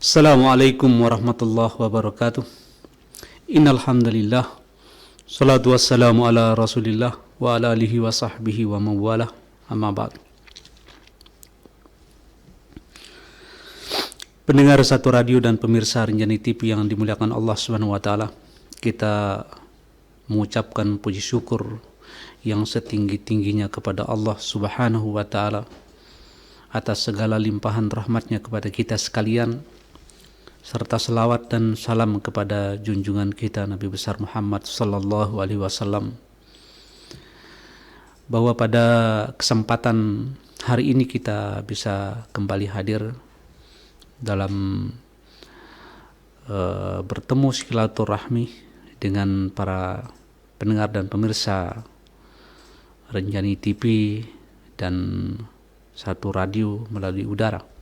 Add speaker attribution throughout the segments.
Speaker 1: Assalamualaikum warahmatullahi wabarakatuh. Innal hamdalillah. Salatu wassalamu ala Rasulillah wa ala alihi wa sahbihi wa mawalah. Amma ba'd. Pendengar satu radio dan pemirsa Rinjani TV yang dimuliakan Allah Subhanahu wa taala, kita mengucapkan puji syukur yang setinggi-tingginya kepada Allah Subhanahu wa taala atas segala limpahan rahmatnya kepada kita sekalian, serta selawat dan salam kepada junjungan kita Nabi besar Muhammad sallallahu alaihi wasallam, bahwa pada kesempatan hari ini kita bisa kembali hadir dalam bertemu silaturahmi dengan para pendengar dan pemirsa Rinjani TV dan satu radio melalui udara.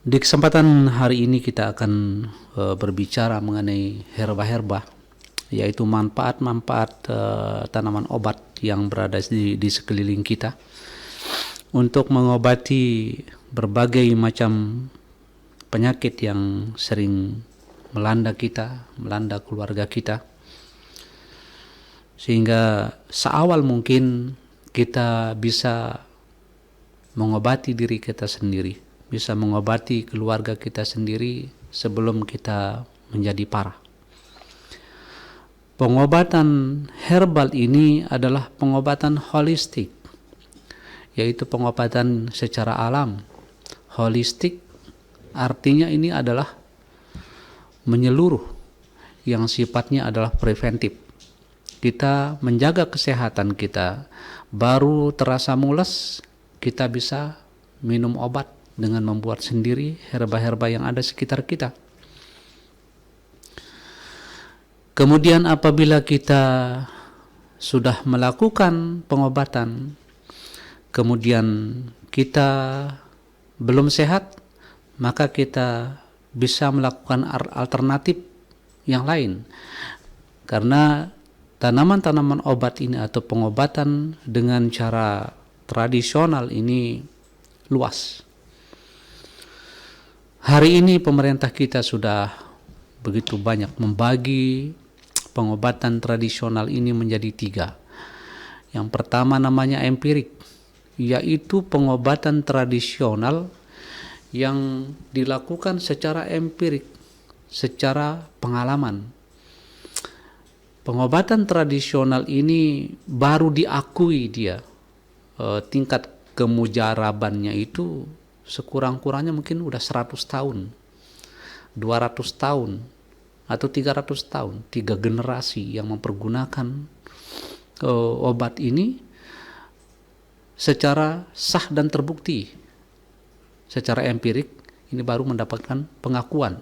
Speaker 1: Di kesempatan hari ini kita akan berbicara mengenai herba-herba, yaitu manfaat-manfaat tanaman obat yang berada di sekeliling kita untuk mengobati berbagai macam penyakit yang sering melanda kita, melanda keluarga kita, sehingga seawal mungkin kita bisa mengobati diri kita sendiri, bisa mengobati keluarga kita sendiri sebelum kita menjadi parah. Pengobatan herbal ini adalah pengobatan holistik, yaitu pengobatan secara alam. Holistik artinya ini adalah menyeluruh, yang sifatnya adalah preventif. Kita menjaga kesehatan kita, baru terasa mules, kita bisa minum obat dengan membuat sendiri herba-herba yang ada sekitar kita. Kemudian apabila kita sudah melakukan pengobatan, kemudian kita belum sehat, maka kita bisa melakukan alternatif yang lain. Karena tanaman-tanaman obat ini atau pengobatan dengan cara tradisional ini luas. Hari ini pemerintah kita sudah begitu banyak membagi pengobatan tradisional ini menjadi 3. Yang pertama namanya empirik, yaitu pengobatan tradisional yang dilakukan secara empirik, secara pengalaman. Pengobatan tradisional ini baru diakui dia, tingkat kemujarabannya itu sekurang-kurangnya mungkin udah 100 tahun, 200 tahun, atau 300 tahun, 3 generasi yang mempergunakan obat ini secara sah dan terbukti. Secara empirik ini baru mendapatkan pengakuan.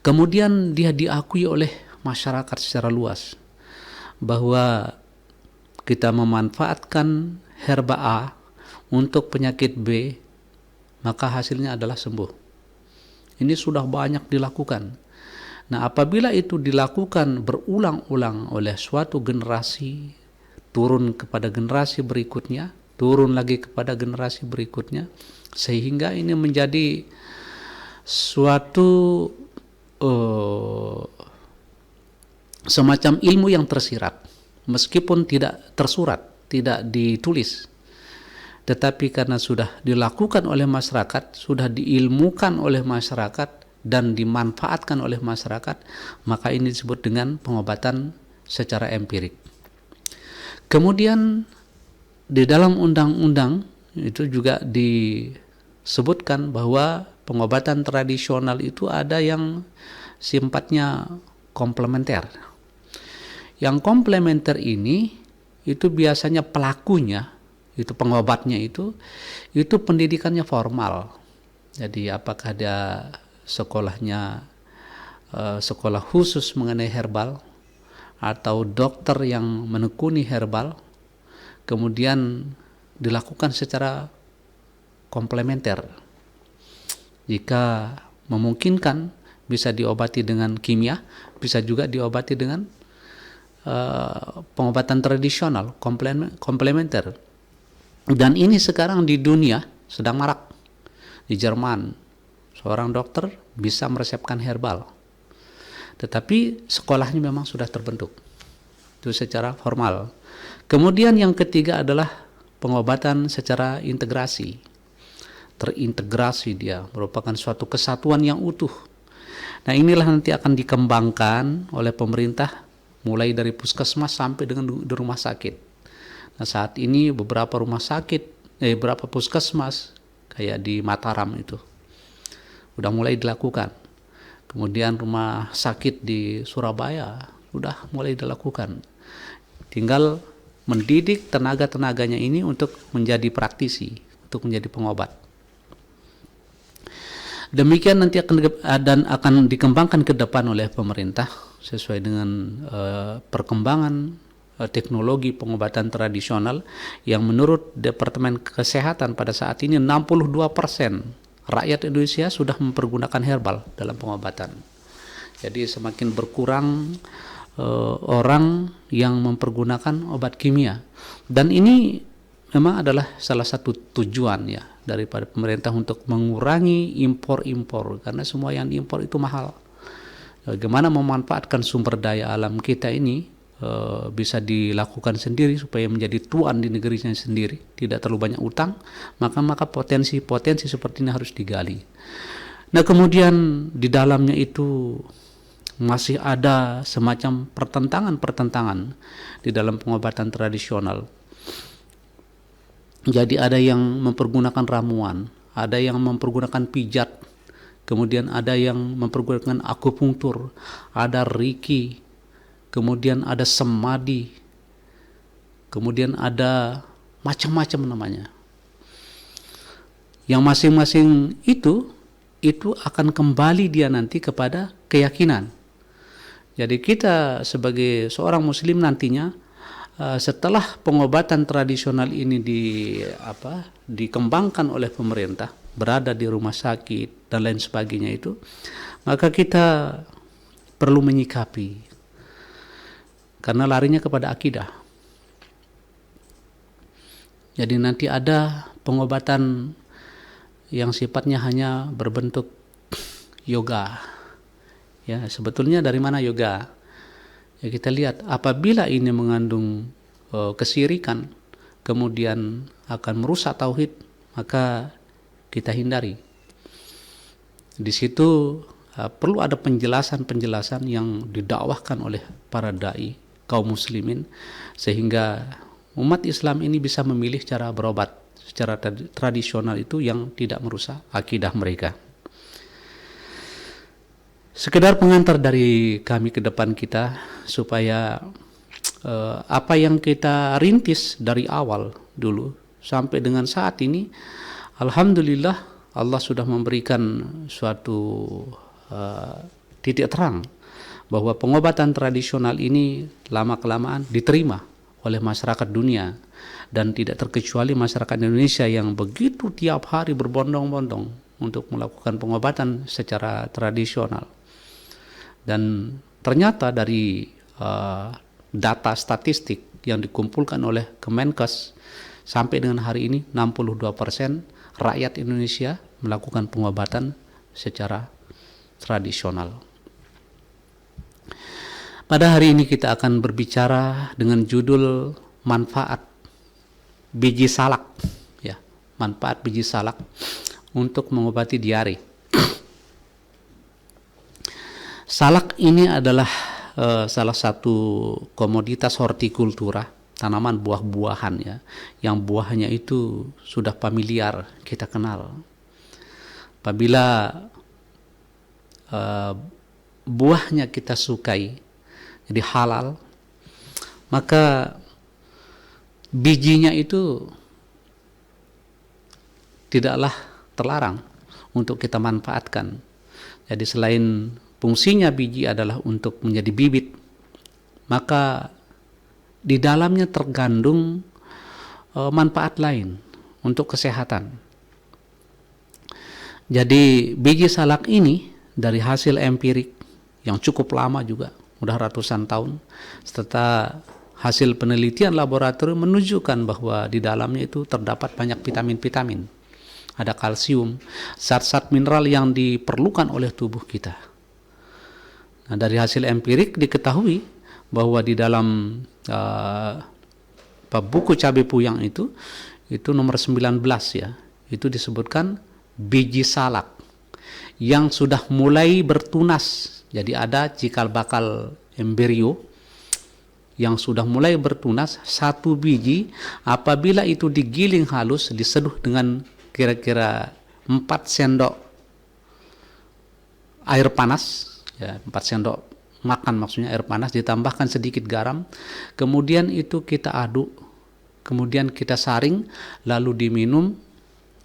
Speaker 1: Kemudian dia diakui oleh masyarakat secara luas bahwa kita memanfaatkan herba A untuk penyakit B, maka hasilnya adalah sembuh. Ini sudah banyak dilakukan. Nah, apabila itu dilakukan berulang-ulang oleh suatu generasi, turun kepada generasi berikutnya, turun lagi kepada generasi berikutnya, sehingga ini menjadi suatu semacam ilmu yang tersirat, meskipun tidak tersurat, tidak ditulis, tetapi karena sudah dilakukan oleh masyarakat, sudah diilmukan oleh masyarakat dan dimanfaatkan oleh masyarakat, maka ini disebut dengan pengobatan secara empirik. Kemudian di dalam undang-undang itu juga disebutkan bahwa pengobatan tradisional itu ada yang sifatnya komplementer. Yang komplementer ini itu biasanya pelakunya, itu pengobatnya itu pendidikannya formal. Jadi apakah dia sekolahnya sekolah khusus mengenai herbal, atau dokter yang menekuni herbal, kemudian dilakukan secara komplementer. Jika memungkinkan bisa diobati dengan kimia, bisa juga diobati dengan pengobatan tradisional komplementer. Dan ini sekarang di dunia sedang marak di Jerman. Seorang dokter bisa meresepkan herbal, tetapi sekolahnya memang sudah terbentuk itu secara formal. Kemudian yang ketiga adalah pengobatan secara integrasi. Terintegrasi, dia merupakan suatu kesatuan yang utuh. Nah, inilah nanti akan dikembangkan oleh pemerintah mulai dari puskesmas sampai dengan di rumah sakit. Nah, saat ini beberapa rumah sakit, beberapa puskesmas kayak di Mataram itu udah mulai dilakukan. Kemudian rumah sakit di Surabaya sudah mulai dilakukan. Tinggal mendidik tenaga-tenaganya ini untuk menjadi praktisi, untuk menjadi pengobat. Demikian nanti akan dikembangkan ke depan oleh pemerintah sesuai dengan perkembangan teknologi pengobatan tradisional yang menurut Departemen Kesehatan pada saat ini 62% rakyat Indonesia sudah mempergunakan herbal dalam pengobatan. Jadi semakin berkurang orang yang mempergunakan obat kimia, dan ini memang adalah salah satu tujuan ya daripada pemerintah untuk mengurangi impor-impor, karena semua yang diimpor itu mahal. Bagaimana memanfaatkan sumber daya alam kita ini bisa dilakukan sendiri supaya menjadi tuan di negerinya sendiri, tidak terlalu banyak utang, maka potensi-potensi seperti ini harus digali. Nah, kemudian di dalamnya itu masih ada semacam pertentangan di dalam pengobatan tradisional. Jadi ada yang mempergunakan ramuan, ada yang mempergunakan pijat, kemudian ada yang mempergunakan akupunktur, ada reiki, kemudian ada semadi, kemudian ada macam-macam namanya. Yang masing-masing itu akan kembali dia nanti kepada keyakinan. Jadi kita sebagai seorang muslim nantinya, setelah pengobatan tradisional ini dikembangkan oleh pemerintah, berada di rumah sakit dan lain sebagainya itu, maka kita perlu menyikapi, karena larinya kepada akidah. Jadi nanti ada pengobatan yang sifatnya hanya berbentuk yoga. Ya, sebetulnya dari mana yoga? Ya, kita lihat apabila ini mengandung kesirikan, kemudian akan merusak tauhid, maka kita hindari. Di situ perlu ada penjelasan-penjelasan yang didakwahkan oleh para dai kaum muslimin, sehingga umat Islam ini bisa memilih cara berobat secara tradisional itu yang tidak merusak akidah mereka. Sekedar pengantar dari kami ke depan kita, supaya apa yang kita rintis dari awal dulu sampai dengan saat ini, alhamdulillah Allah sudah memberikan suatu titik terang bahwa pengobatan tradisional ini lama-kelamaan diterima oleh masyarakat dunia, dan tidak terkecuali masyarakat Indonesia yang begitu tiap hari berbondong-bondong untuk melakukan pengobatan secara tradisional. Dan ternyata dari data statistik yang dikumpulkan oleh Kemenkes, sampai dengan hari ini 62% rakyat Indonesia melakukan pengobatan secara tradisional. Pada hari ini kita akan berbicara dengan judul manfaat biji salak, ya, manfaat biji salak untuk mengobati diare. Salak ini adalah salah satu komoditas hortikultura, tanaman buah-buahan ya, yang buahnya itu sudah familiar kita kenal. Apabila buahnya kita sukai, jadi halal, maka bijinya itu tidaklah terlarang untuk kita manfaatkan. Jadi selain fungsinya biji adalah untuk menjadi bibit, maka di dalamnya terkandung manfaat lain untuk kesehatan. Jadi biji salak ini dari hasil empirik yang cukup lama juga, udah ratusan tahun, serta hasil penelitian laboratorium menunjukkan bahwa di dalamnya itu terdapat banyak vitamin-vitamin ada kalsium, zat-zat mineral yang diperlukan oleh tubuh kita. Nah, dari hasil empirik diketahui bahwa di dalam buku Cabe Puyang itu nomor 19 ya, itu disebutkan biji salak yang sudah mulai bertunas. Jadi ada cikal bakal embrio yang sudah mulai bertunas, satu biji apabila itu digiling halus, diseduh dengan kira-kira 4 sendok air panas ya, 4 sendok makan maksudnya air panas, ditambahkan sedikit garam, kemudian itu kita aduk, kemudian kita saring, lalu diminum.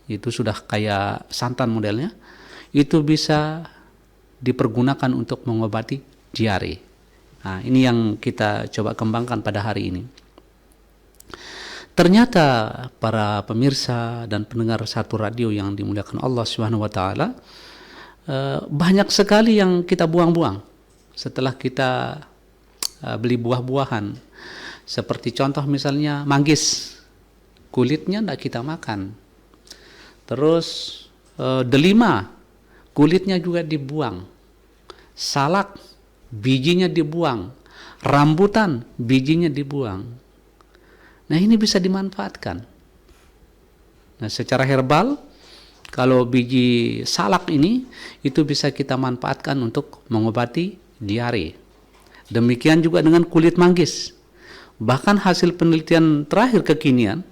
Speaker 1: Itu sudah kayak santan modelnya. Itu bisa dipergunakan untuk mengobati diare. Nah, ini yang kita coba kembangkan pada hari ini. Ternyata para pemirsa dan pendengar satu radio yang dimuliakan Allah Subhanahu wa taala, banyak sekali yang kita buang-buang setelah kita beli buah-buahan. Seperti contoh misalnya manggis, kulitnya tidak kita makan. Terus delima, kulitnya juga dibuang. Salak, bijinya dibuang. Rambutan, bijinya dibuang. Nah, ini bisa dimanfaatkan. Nah, secara herbal, kalau biji salak ini, itu bisa kita manfaatkan untuk mengobati diare. Demikian juga dengan kulit manggis. Bahkan hasil penelitian terakhir kekinian,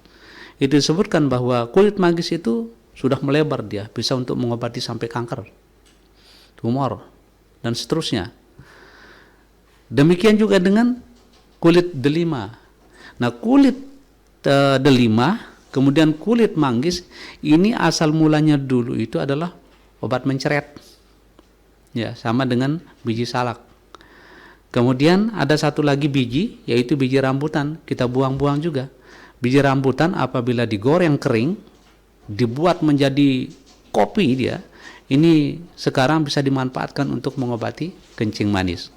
Speaker 1: itu disebutkan bahwa kulit manggis itu sudah melebar, dia bisa untuk mengobati sampai kanker, tumor, dan seterusnya. Demikian juga dengan kulit delima. Nah, kulit delima, kemudian kulit manggis, ini asal mulanya dulu itu adalah obat mencret. Ya, sama dengan biji salak. Kemudian ada satu lagi biji, yaitu biji rambutan, kita buang-buang juga. Biji rambutan apabila digoreng kering, dibuat menjadi kopi dia, ini sekarang bisa dimanfaatkan untuk mengobati kencing manis.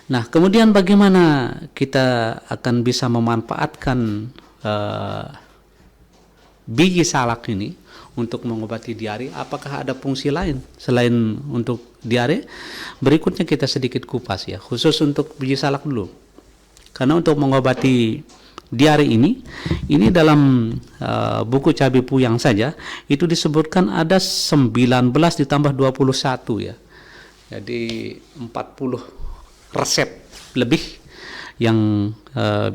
Speaker 1: Nah, kemudian bagaimana kita akan bisa memanfaatkan biji salak ini untuk mengobati diare? Apakah ada fungsi lain selain untuk diare? Berikutnya kita sedikit kupas ya, khusus untuk biji salak dulu. Karena untuk mengobati diare ini dalam buku Cabe Puyang saja itu disebutkan ada 19 ditambah 21 ya. Jadi 40 resep lebih yang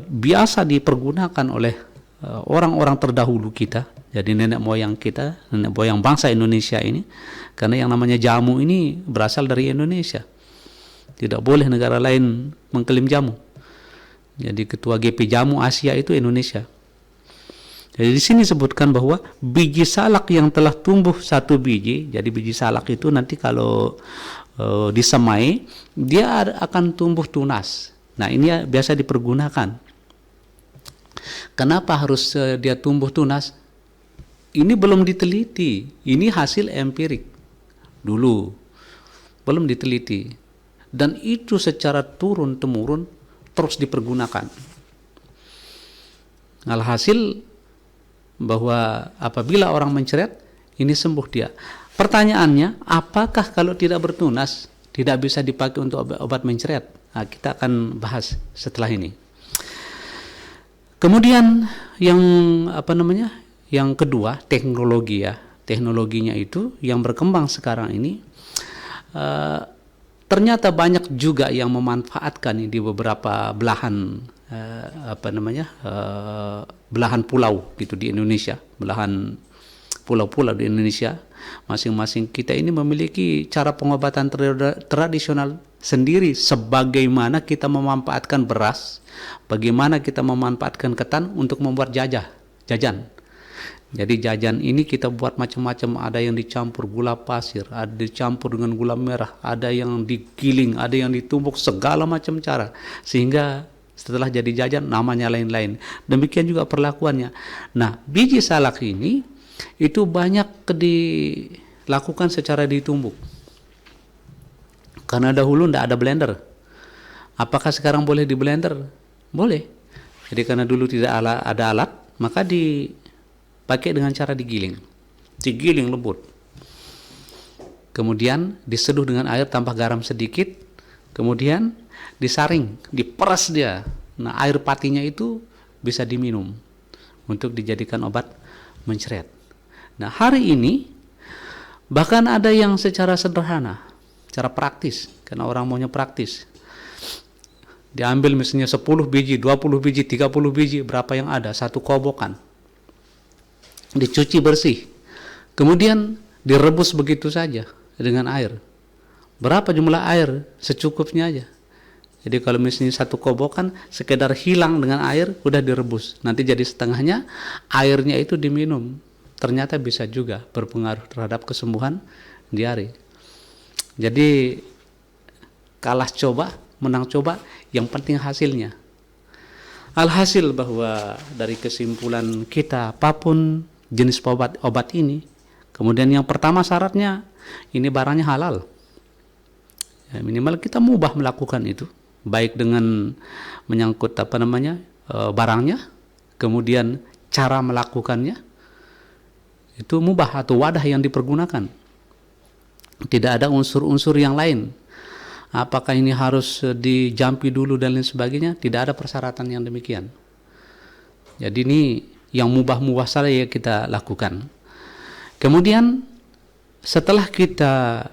Speaker 1: biasa dipergunakan oleh orang-orang terdahulu kita. Jadi nenek moyang kita, nenek moyang bangsa Indonesia ini, karena yang namanya jamu ini berasal dari Indonesia. Tidak boleh negara lain mengklaim jamu. Jadi ketua GP Jamu Asia itu Indonesia. Jadi di sini sebutkan bahwa biji salak yang telah tumbuh satu biji, jadi biji salak itu nanti kalau disemai, dia akan tumbuh tunas. Nah, ini biasa dipergunakan. Kenapa harus dia tumbuh tunas? Ini belum diteliti, ini hasil empirik dulu, belum diteliti, dan itu secara turun-temurun terus dipergunakan. Alhasil bahwa apabila orang mencret, ini sembuh dia. Pertanyaannya, apakah kalau tidak bertunas tidak bisa dipakai untuk obat mencret? Nah, kita akan bahas setelah ini. Kemudian yang kedua, teknologi ya. Teknologinya itu yang berkembang sekarang ini, ternyata banyak juga yang memanfaatkan di beberapa belahan belahan pulau gitu di Indonesia, belahan pulau-pulau di Indonesia. Masing-masing kita ini memiliki cara pengobatan tradisional sendiri, sebagaimana kita memanfaatkan beras, bagaimana kita memanfaatkan ketan untuk membuat jajan. Jadi jajan ini kita buat macam-macam, ada yang dicampur gula pasir, ada dicampur dengan gula merah, ada yang digiling, ada yang ditumbuk, segala macam cara, sehingga setelah jadi jajan namanya lain-lain. Demikian juga perlakuannya. Nah, biji salak ini itu banyak dilakukan secara ditumbuk. Karena dahulu tidak ada blender. Apakah sekarang boleh di blender? Boleh. Jadi karena dulu tidak ada alat, maka pakai dengan cara digiling lembut. Kemudian diseduh dengan air tambah garam sedikit, kemudian disaring, diperas dia. Nah, air patinya itu bisa diminum untuk dijadikan obat mencret. Nah, hari ini bahkan ada yang secara sederhana, cara praktis, karena orang maunya praktis. Diambil misalnya 10 biji, 20 biji, 30 biji, berapa yang ada, satu kobokan. Dicuci bersih. Kemudian direbus begitu saja dengan air. Berapa jumlah air? Secukupnya aja. Jadi kalau misalnya satu kobokan sekedar hilang dengan air, udah direbus. Nanti jadi setengahnya, airnya itu diminum. Ternyata bisa juga berpengaruh terhadap kesembuhan diare. Jadi kalah coba, menang coba, yang penting hasilnya. Alhasil bahwa dari kesimpulan kita, apapun jenis obat ini, kemudian yang pertama syaratnya ini barangnya halal. Ya, minimal kita mubah melakukan itu, baik dengan menyangkut barangnya, kemudian cara melakukannya itu mubah atau wadah yang dipergunakan. Tidak ada unsur-unsur yang lain. Apakah ini harus dijampi dulu dan lain sebagainya? Tidak ada persyaratan yang demikian. Jadi ini yang mubah-mubah saja yang kita lakukan. Kemudian setelah kita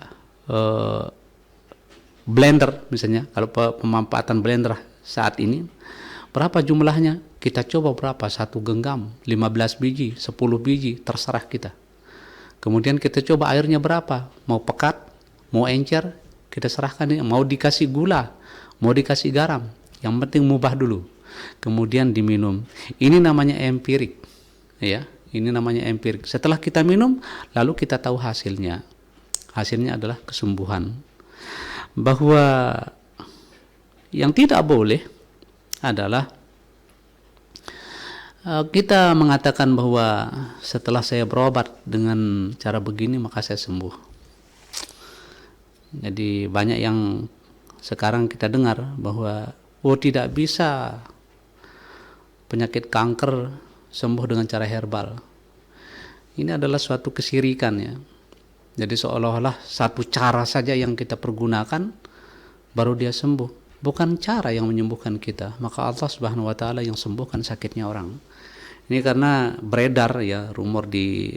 Speaker 1: blender misalnya, kalau pemanfaatan blender saat ini, berapa jumlahnya? Kita coba berapa? 1 genggam, 15 biji, 10 biji, terserah kita. Kemudian kita coba airnya berapa? Mau pekat, mau encer, kita serahkan. Mau dikasih gula, mau dikasih garam, yang penting mubah dulu. Kemudian diminum. Ini namanya empirik, ya. Ini namanya empirik. Setelah kita minum, lalu kita tahu hasilnya. Hasilnya adalah kesembuhan. Bahwa yang tidak boleh adalah kita mengatakan bahwa setelah saya berobat dengan cara begini maka saya sembuh. Jadi banyak yang sekarang kita dengar bahwa tidak bisa penyakit kanker sembuh dengan cara herbal. Ini adalah suatu kesirikan, ya. Jadi seolah-olah satu cara saja yang kita pergunakan baru dia sembuh. Bukan cara yang menyembuhkan kita, maka Allah Subhanahu wa taala yang sembuhkan sakitnya orang. Ini karena beredar, ya, rumor di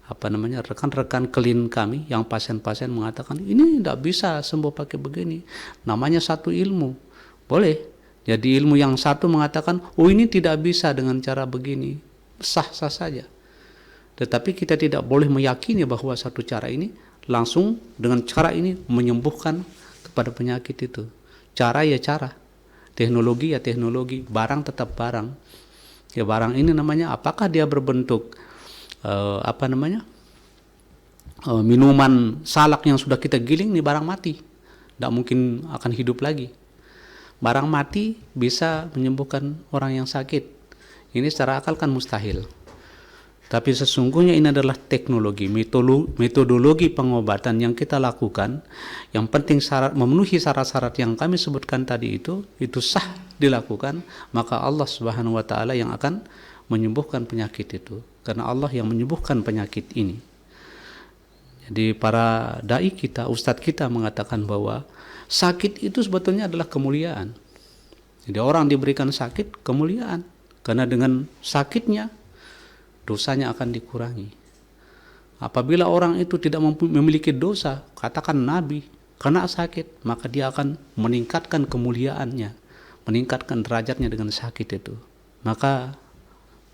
Speaker 1: rekan-rekan klin kami yang pasien-pasien mengatakan ini tidak bisa sembuh pakai begini. Namanya satu ilmu. Boleh. Jadi ilmu yang satu mengatakan, ini tidak bisa dengan cara begini. Sah-sah saja. Tetapi kita tidak boleh meyakini bahwa satu cara ini langsung dengan cara ini menyembuhkan kepada penyakit itu. Cara ya cara, teknologi ya teknologi, barang tetap barang. Ya, barang ini namanya apakah dia berbentuk minuman salak yang sudah kita giling, ini barang mati, tidak mungkin akan hidup lagi. Barang mati bisa menyembuhkan orang yang sakit, ini secara akal kan mustahil. Tapi sesungguhnya ini adalah teknologi, metodologi pengobatan yang kita lakukan. Yang penting memenuhi syarat-syarat yang kami sebutkan tadi itu sah dilakukan, maka Allah Subhanahu wa taala yang akan menyembuhkan penyakit itu. Karena Allah yang menyembuhkan penyakit ini. Jadi para dai kita, ustadz kita mengatakan bahwa sakit itu sebetulnya adalah kemuliaan. Jadi orang diberikan sakit, kemuliaan. Karena dengan sakitnya dosanya akan dikurangi. Apabila orang itu tidak memiliki dosa, katakan Nabi, kena sakit, maka dia akan meningkatkan kemuliaannya, meningkatkan derajatnya dengan sakit itu. Maka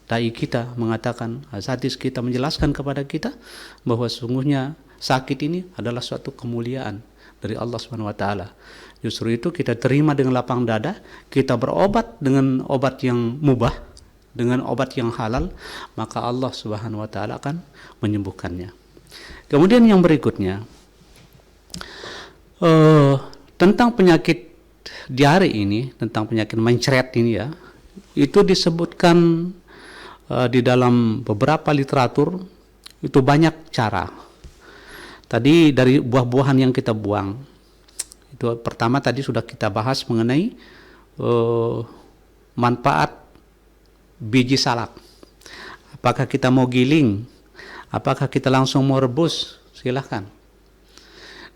Speaker 1: dai kita mengatakan, hadis kita menjelaskan kepada kita bahwa sungguhnya sakit ini adalah suatu kemuliaan dari Allah Subhanahu wa taala. Justru itu kita terima dengan lapang dada, kita berobat dengan obat yang mubah, dengan obat yang halal, maka Allah Subhanahu wa taala akan menyembuhkannya. Kemudian yang berikutnya tentang penyakit diare ini, tentang penyakit mencret ini, ya, itu disebutkan di dalam beberapa literatur itu banyak cara. Tadi dari buah-buahan yang kita buang, itu pertama tadi sudah kita bahas mengenai manfaat biji salak. Apakah kita mau giling? Apakah kita langsung mau rebus? Silahkan.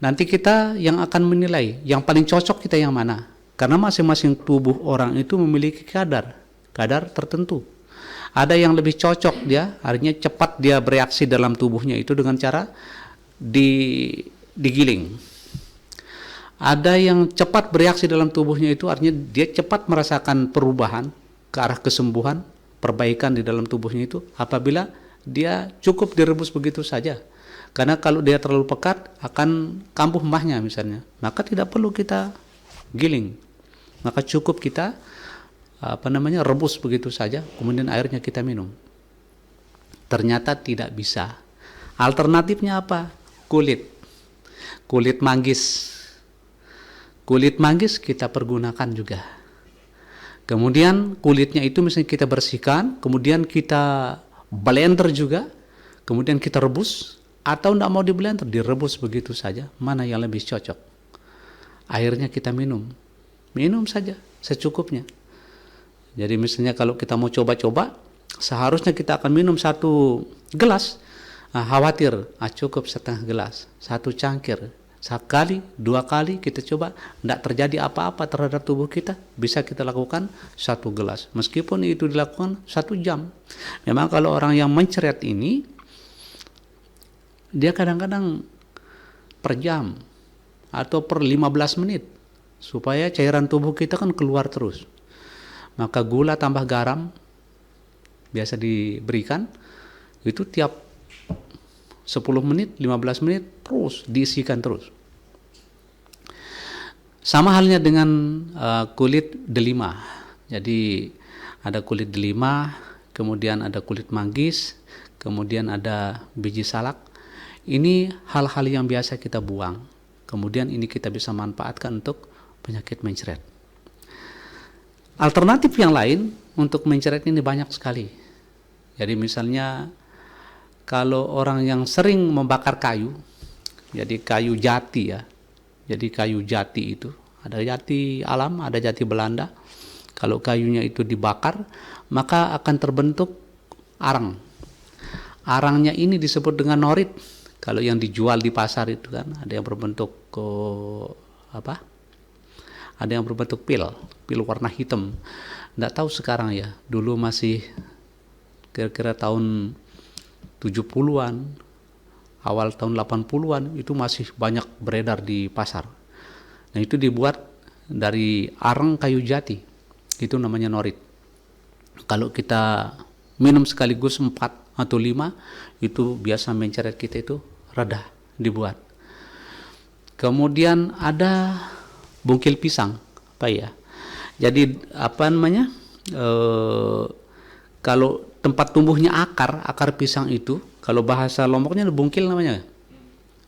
Speaker 1: Nanti kita yang akan menilai yang paling cocok kita yang mana. Karena masing-masing tubuh orang itu memiliki kadar tertentu. Ada yang lebih cocok dia, artinya cepat dia bereaksi dalam tubuhnya itu dengan cara digiling. Ada yang cepat bereaksi dalam tubuhnya itu artinya dia cepat merasakan perubahan ke arah kesembuhan, perbaikan di dalam tubuhnya itu apabila dia cukup direbus begitu saja. Karena kalau dia terlalu pekat akan kambuh mahnya misalnya, maka tidak perlu kita giling. Maka cukup kita rebus begitu saja, kemudian airnya kita minum. Ternyata tidak bisa. Alternatifnya apa? Kulit manggis. Kulit manggis kita pergunakan juga. Kemudian kulitnya itu misalnya kita bersihkan, kemudian kita blender juga, kemudian kita rebus, atau tidak mau di blender, direbus begitu saja. Mana yang lebih cocok? Airnya kita minum saja secukupnya. Jadi misalnya kalau kita mau coba-coba, seharusnya kita akan minum 1 gelas. Khawatir, cukup setengah gelas, 1 cangkir. Sekali, 2 kali kita coba, tidak terjadi apa-apa terhadap tubuh kita, bisa kita lakukan 1 gelas. Meskipun itu dilakukan 1 jam. Memang kalau orang yang mencret ini, dia kadang-kadang per jam atau per 15 menit, supaya cairan tubuh kita kan keluar terus. Maka gula tambah garam biasa diberikan, itu tiap 10 menit, 15 menit terus diisikan terus. Sama halnya dengan kulit delima. Jadi ada kulit delima, kemudian ada kulit manggis, kemudian ada biji salak. Ini hal-hal yang biasa kita buang. Kemudian ini kita bisa manfaatkan untuk penyakit mencret. Alternatif yang lain untuk mencret ini banyak sekali. Jadi misalnya kalau orang yang sering membakar kayu, jadi kayu jati ya. Jadi kayu jati itu, ada jati alam, ada jati Belanda. Kalau kayunya itu dibakar, maka akan terbentuk arang. Arangnya ini disebut dengan norit. Kalau yang dijual di pasar itu kan, ada yang berbentuk ada yang berbentuk pil warna hitam. Nggak tahu sekarang ya, dulu masih kira-kira tahun 70-an, awal tahun 80-an itu masih banyak beredar di pasar. Nah itu dibuat dari arang kayu jati, itu namanya norit. Kalau kita minum sekaligus 4 atau 5, itu biasa mencret kita itu reda dibuat. Kemudian ada bungkil pisang, jadi kalau tempat tumbuhnya akar pisang itu, kalau bahasa Lomboknya bungkil namanya.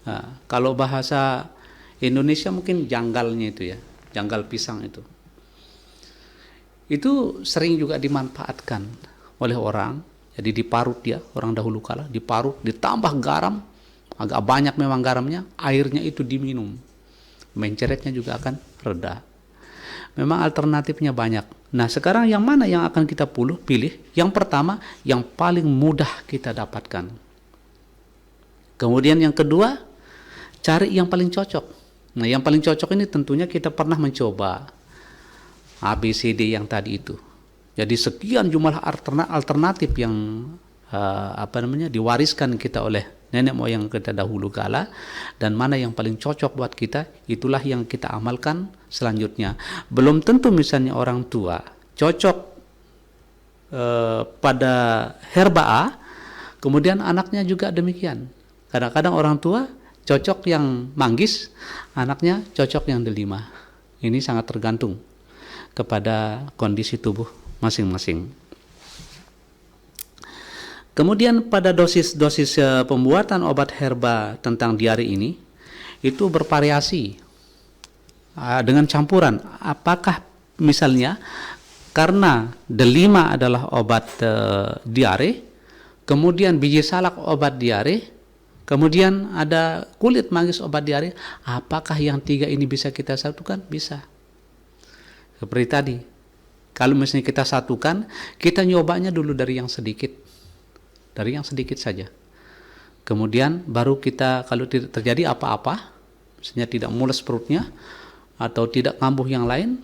Speaker 1: Nah, kalau bahasa Indonesia mungkin janggalnya itu ya, janggal pisang itu. Itu sering juga dimanfaatkan oleh orang. Jadi diparut ya, orang dahulu kala diparut, ditambah garam, agak banyak memang garamnya, airnya itu diminum. Mencretnya juga akan reda. Memang alternatifnya banyak. Nah sekarang yang mana yang akan kita pilih? Yang pertama, yang paling mudah kita dapatkan. Kemudian yang kedua, cari yang paling cocok. Nah yang paling cocok ini tentunya kita pernah mencoba ABCD yang tadi itu. Jadi sekian jumlah alternatif yang diwariskan kita oleh nenek moyang kita dahulu kala, dan mana yang paling cocok buat kita, itulah yang kita amalkan selanjutnya. Belum tentu misalnya orang tua cocok pada herba A, kemudian anaknya juga demikian. Kadang-kadang orang tua cocok yang manggis, anaknya cocok yang delima. Ini sangat tergantung kepada kondisi tubuh masing-masing. Kemudian pada dosis-dosis pembuatan obat herba tentang diare ini itu bervariasi dengan campuran. Apakah misalnya karena delima adalah obat diare, kemudian biji salak obat diare, kemudian ada kulit manggis obat diare, apakah yang 3 ini bisa kita satukan? Bisa. Seperti tadi, kalau misalnya kita satukan, kita nyobanya dulu dari yang sedikit. dari yang sedikit saja. Kemudian baru kita, kalau tidak terjadi apa-apa, misalnya tidak mules perutnya atau tidak kambuh yang lain,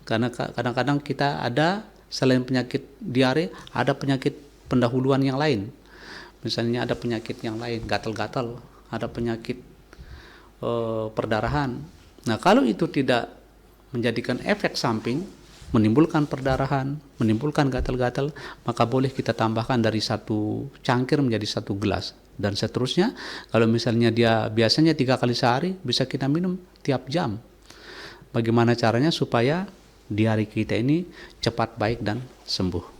Speaker 1: karena kadang-kadang kita ada selain penyakit diare, ada penyakit pendahuluan yang lain. Misalnya ada penyakit yang lain, gatal-gatal, ada penyakit perdarahan. Nah, kalau itu tidak menjadikan efek samping, menimbulkan perdarahan, menimbulkan gatal-gatal, maka boleh kita tambahkan dari 1 cangkir menjadi 1 gelas, dan seterusnya. Kalau misalnya dia biasanya 3 kali sehari, bisa kita minum tiap jam. Bagaimana caranya supaya diare kita ini cepat baik dan sembuh.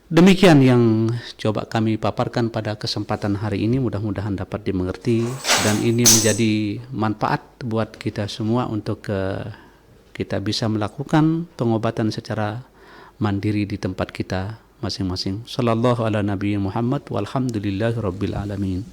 Speaker 1: Demikian yang coba kami paparkan pada kesempatan hari ini, mudah-mudahan dapat dimengerti dan ini menjadi manfaat buat kita semua untuk kita bisa melakukan pengobatan secara mandiri di tempat kita masing-masing. Sallallahu ala nabiyyi Muhammad walhamdulillahi rabbil alamin.